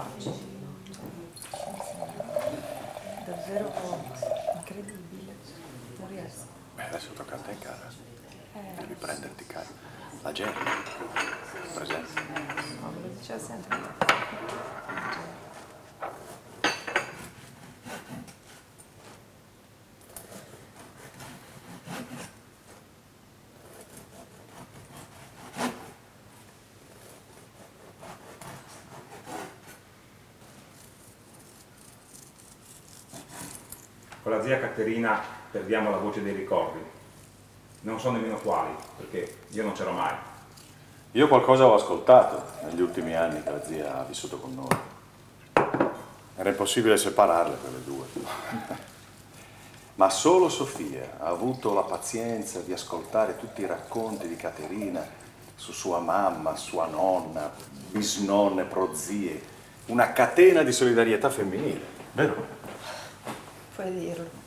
facile, no? Davvero incredibile, non riesco. Beh, adesso tocca a te, cara. Devi prenderti carico. La gente, presente. No, me lo diceva sempre. Con la zia Caterina perdiamo la voce dei ricordi. Non so nemmeno quali, perché io non c'ero mai. Io qualcosa ho ascoltato negli ultimi anni che la zia ha vissuto con noi. Era impossibile separarle quelle due. Ma solo Sofia ha avuto la pazienza di ascoltare tutti i racconti di Caterina su sua mamma, sua nonna, bisnonne, prozie. Una catena di solidarietà femminile, vero? Puoi dirlo.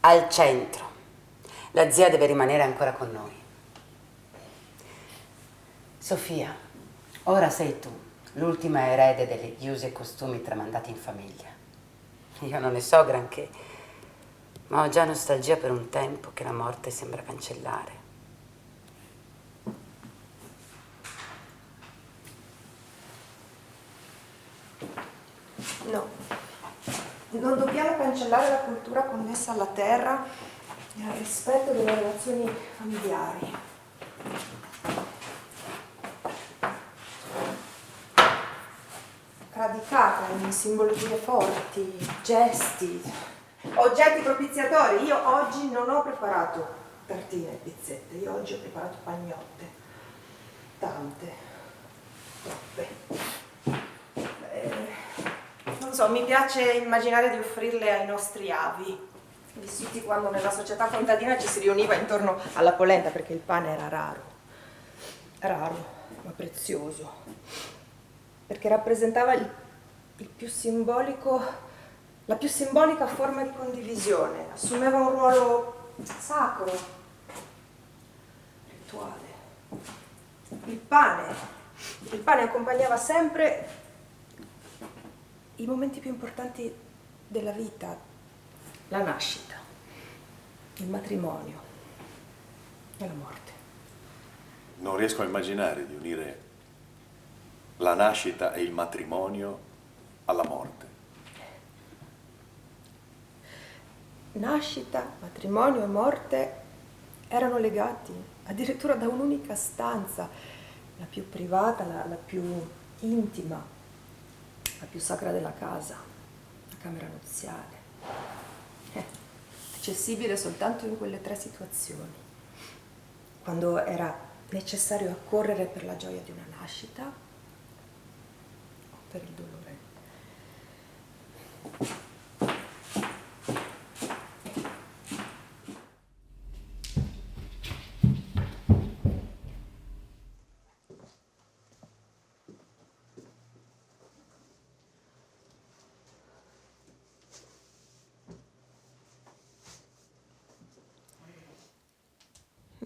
Al centro. La zia deve rimanere ancora con noi. Sofia, ora sei tu, l'ultima erede degli usi e costumi tramandati in famiglia. Io non ne so granché, ma ho già nostalgia per un tempo che la morte sembra cancellare. No, non dobbiamo cancellare la cultura connessa alla terra e al rispetto delle relazioni familiari. Radicata in simbologie forti, gesti, oggetti propiziatori. Io oggi non ho preparato tartine e pizzette, io oggi ho preparato pagnotte. Tante, troppe. Non so, mi piace immaginare di offrirle ai nostri avi, vissuti quando nella società contadina ci si riuniva intorno alla polenta, perché il pane era raro, ma prezioso, perché rappresentava il più simbolico, la più simbolica forma di condivisione, assumeva un ruolo sacro, rituale. Il pane accompagnava sempre i momenti più importanti della vita, la nascita, il matrimonio e la morte. Non riesco a immaginare di unire la nascita e il matrimonio alla morte. Nascita, matrimonio e morte erano legati, addirittura da un'unica stanza, la più privata, la più intima, la più sacra della casa, la camera nuziale. Accessibile soltanto in quelle 3 situazioni. Quando era necessario accorrere per la gioia di una nascita o per il dolore.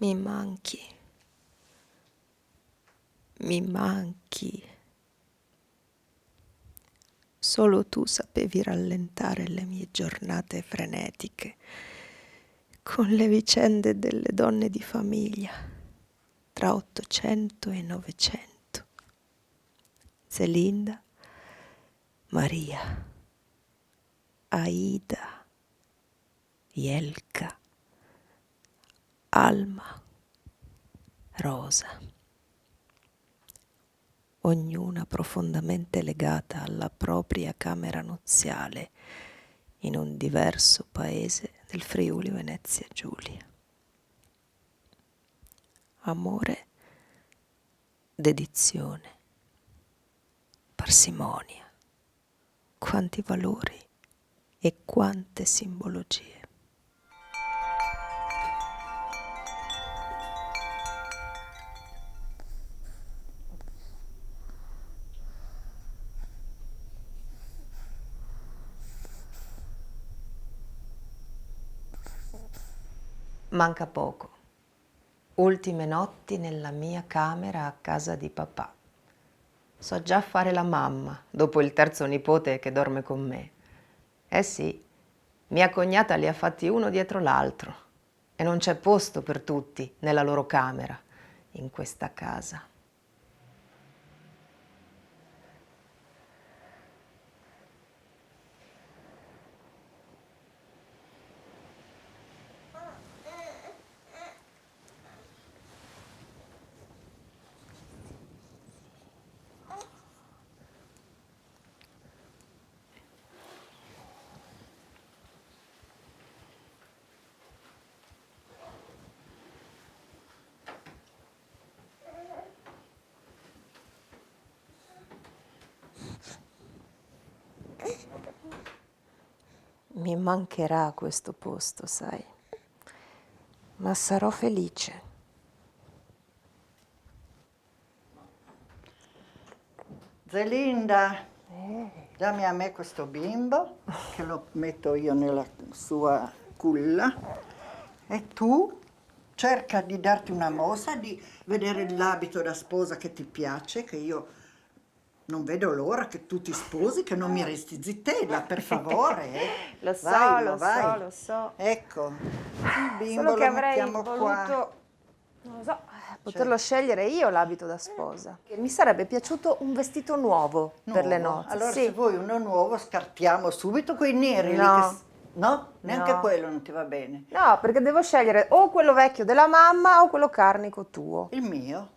Mi manchi. Mi manchi. Solo tu sapevi rallentare le mie giornate frenetiche con le vicende delle donne di famiglia tra 800 e 900. Zelinda, Maria, Aida, Jelka, Alma, Rosa, ognuna profondamente legata alla propria camera nuziale in un diverso paese del Friuli Venezia Giulia. Amore, dedizione, parsimonia, quanti valori e quante simbologie. Manca poco. Ultime notti nella mia camera a casa di papà. So già fare la mamma, dopo il terzo nipote che dorme con me. Eh sì, mia cognata li ha fatti uno dietro l'altro e non c'è posto per tutti nella loro camera, in questa casa. Mi mancherà questo posto, sai, ma sarò felice. Zelinda, dammi a me questo bimbo, che lo metto io nella sua culla, e tu cerca di darti una mossa, di vedere l'abito da sposa che ti piace, che io non vedo l'ora che tu ti sposi, che non mi resti zittella, per favore. Lo so, Vai, lo vai. so, lo so. Ecco, il bimbo Solo che lo avrei mettiamo voluto, qua. non lo so, poterlo scegliere io l'abito da sposa. Mi sarebbe piaciuto un vestito nuovo per le Nuovo. nozze. Allora sì. se vuoi uno nuovo scartiamo subito quei neri No. lì che... No? Neanche No. quello non ti va bene. No, perché devo scegliere o quello vecchio della mamma o quello carnico tuo. Il mio.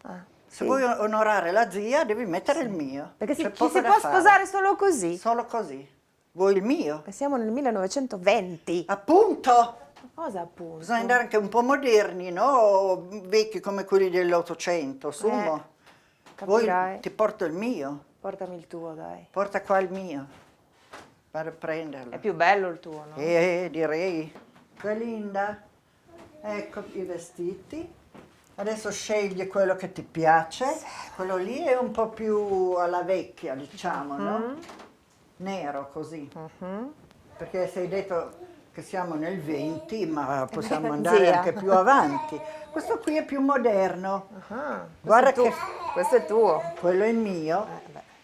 Se sì. vuoi onorare la zia devi mettere il mio. Perché C'è ci poco si da può fare. sposare solo così. Solo così. Vuoi il mio? E siamo nel 1920. Appunto! Cosa appunto? Bisogna andare anche un po' moderni, no? O vecchi come quelli dell'Ottocento, insomma. Capirai. Ti porto il mio. Portami il tuo, dai. Porta qua il mio. Vado a prenderlo. È più bello il tuo, no? Direi. Linda, ecco i vestiti. Adesso scegli quello che ti piace. Quello lì è un po' più alla vecchia, diciamo, no? Nero così. Perché sei detto che siamo nel 20, ma possiamo andare Zia. anche più avanti. Questo qui è più moderno. Guarda Guarda che questo è tuo. quello è mio.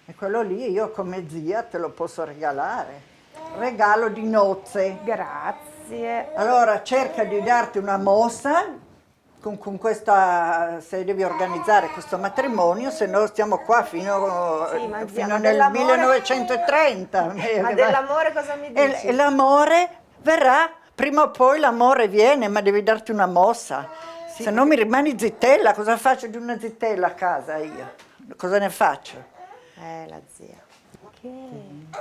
E quello lì io come zia te lo posso regalare. Regalo di nozze. Grazie. Allora cerca di darti una mossa con questa, se devi organizzare questo matrimonio, se no stiamo qua fino, Sì, ma zia, fino ma nel dell'amore- 1930. Ma dell'amore cosa mi dici? E l'amore verrà, prima o poi l'amore viene, ma devi darti una mossa. Se no mi rimani zittella, cosa faccio di una zittella a casa io? Cosa ne faccio? La zia.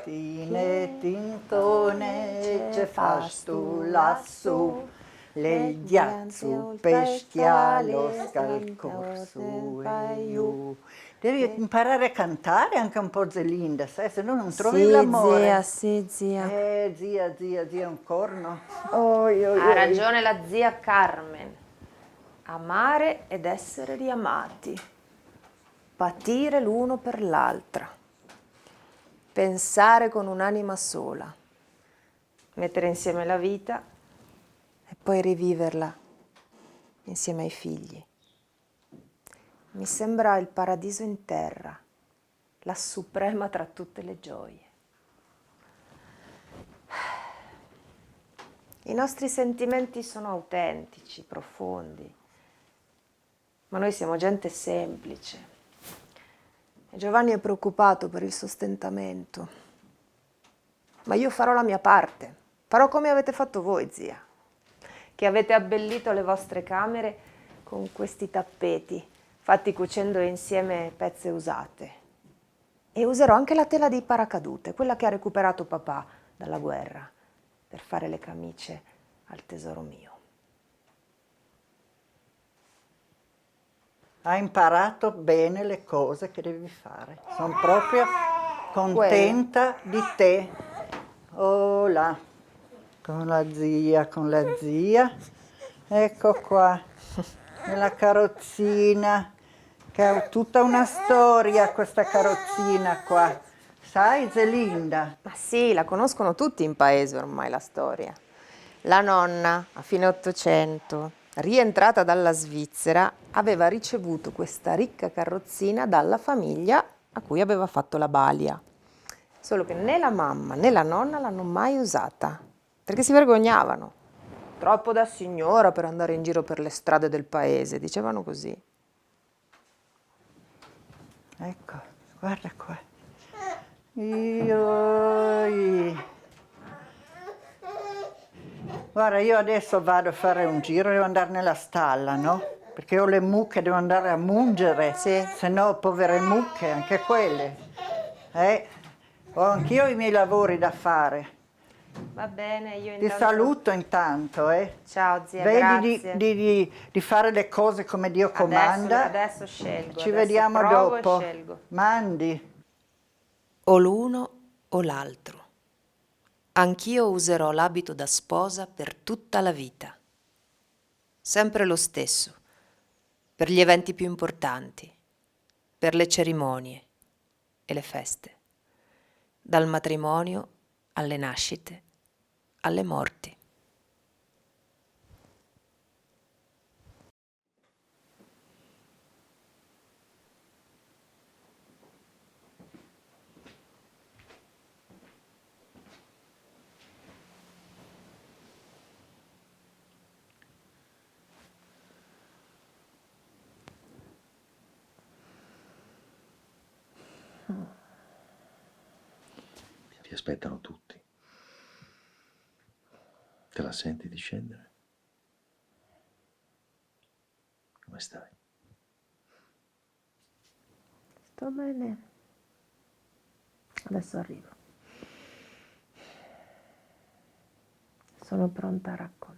Tine tintone ce fas tu lassù, le ghiazzo peschialo scalcorsu e giù. Devi imparare a cantare anche un po' Zelinda, sai, se no non trovi l'amore. Sì, zia. Zia, un corno. Ha ragione la zia Carmen. Amare ed essere riamati. Patire l'uno per l'altra. Pensare con un'anima sola. Mettere insieme la vita e poi riviverla insieme ai figli. Mi sembra il paradiso in terra, la suprema tra tutte le gioie. I nostri sentimenti sono autentici, profondi, ma noi siamo gente semplice. E Giovanni è preoccupato per il sostentamento. Ma io farò la mia parte. Farò come avete fatto voi, zia, che avete abbellito le vostre camere con questi tappeti, fatti cucendo insieme pezze usate. E userò anche la tela di paracadute, quella che ha recuperato papà dalla guerra, per fare le camicie al tesoro mio. Hai imparato bene le cose che devi fare. Sono proprio contenta di te. Oh là, con la zia. Ecco qua, nella carrozzina, che ha tutta una storia questa carrozzina qua. Sai, Zelinda? Ma sì, la conoscono tutti in paese ormai la storia. La nonna, a fine Ottocento, rientrata dalla Svizzera, aveva ricevuto questa ricca carrozzina dalla famiglia a cui aveva fatto la balia. Solo che né la mamma né la nonna l'hanno mai usata, perché si vergognavano. Troppo da signora per andare in giro per le strade del paese, dicevano così. Ecco, guarda qua. Io... Guarda, io adesso vado a fare un giro, devo andare nella stalla, no? Perché ho le mucche, devo andare a mungere, Sì. se no povere mucche, anche quelle. Ho anch'io i miei lavori da fare. Va bene, io Ti saluto intanto, Ciao zia, Vedi grazie. di fare le cose come Dio comanda. Adesso scelgo. Ci adesso vediamo provo e dopo. scelgo. Mandi. O l'uno o l'altro. Anch'io userò l'abito da sposa per tutta la vita. Sempre lo stesso, per gli eventi più importanti, per le cerimonie e le feste, dal matrimonio alle nascite, alle morti. Ti aspettano tutti. Te la senti di scendere? Come stai? Sto bene. Adesso arrivo. Sono pronta a raccontare.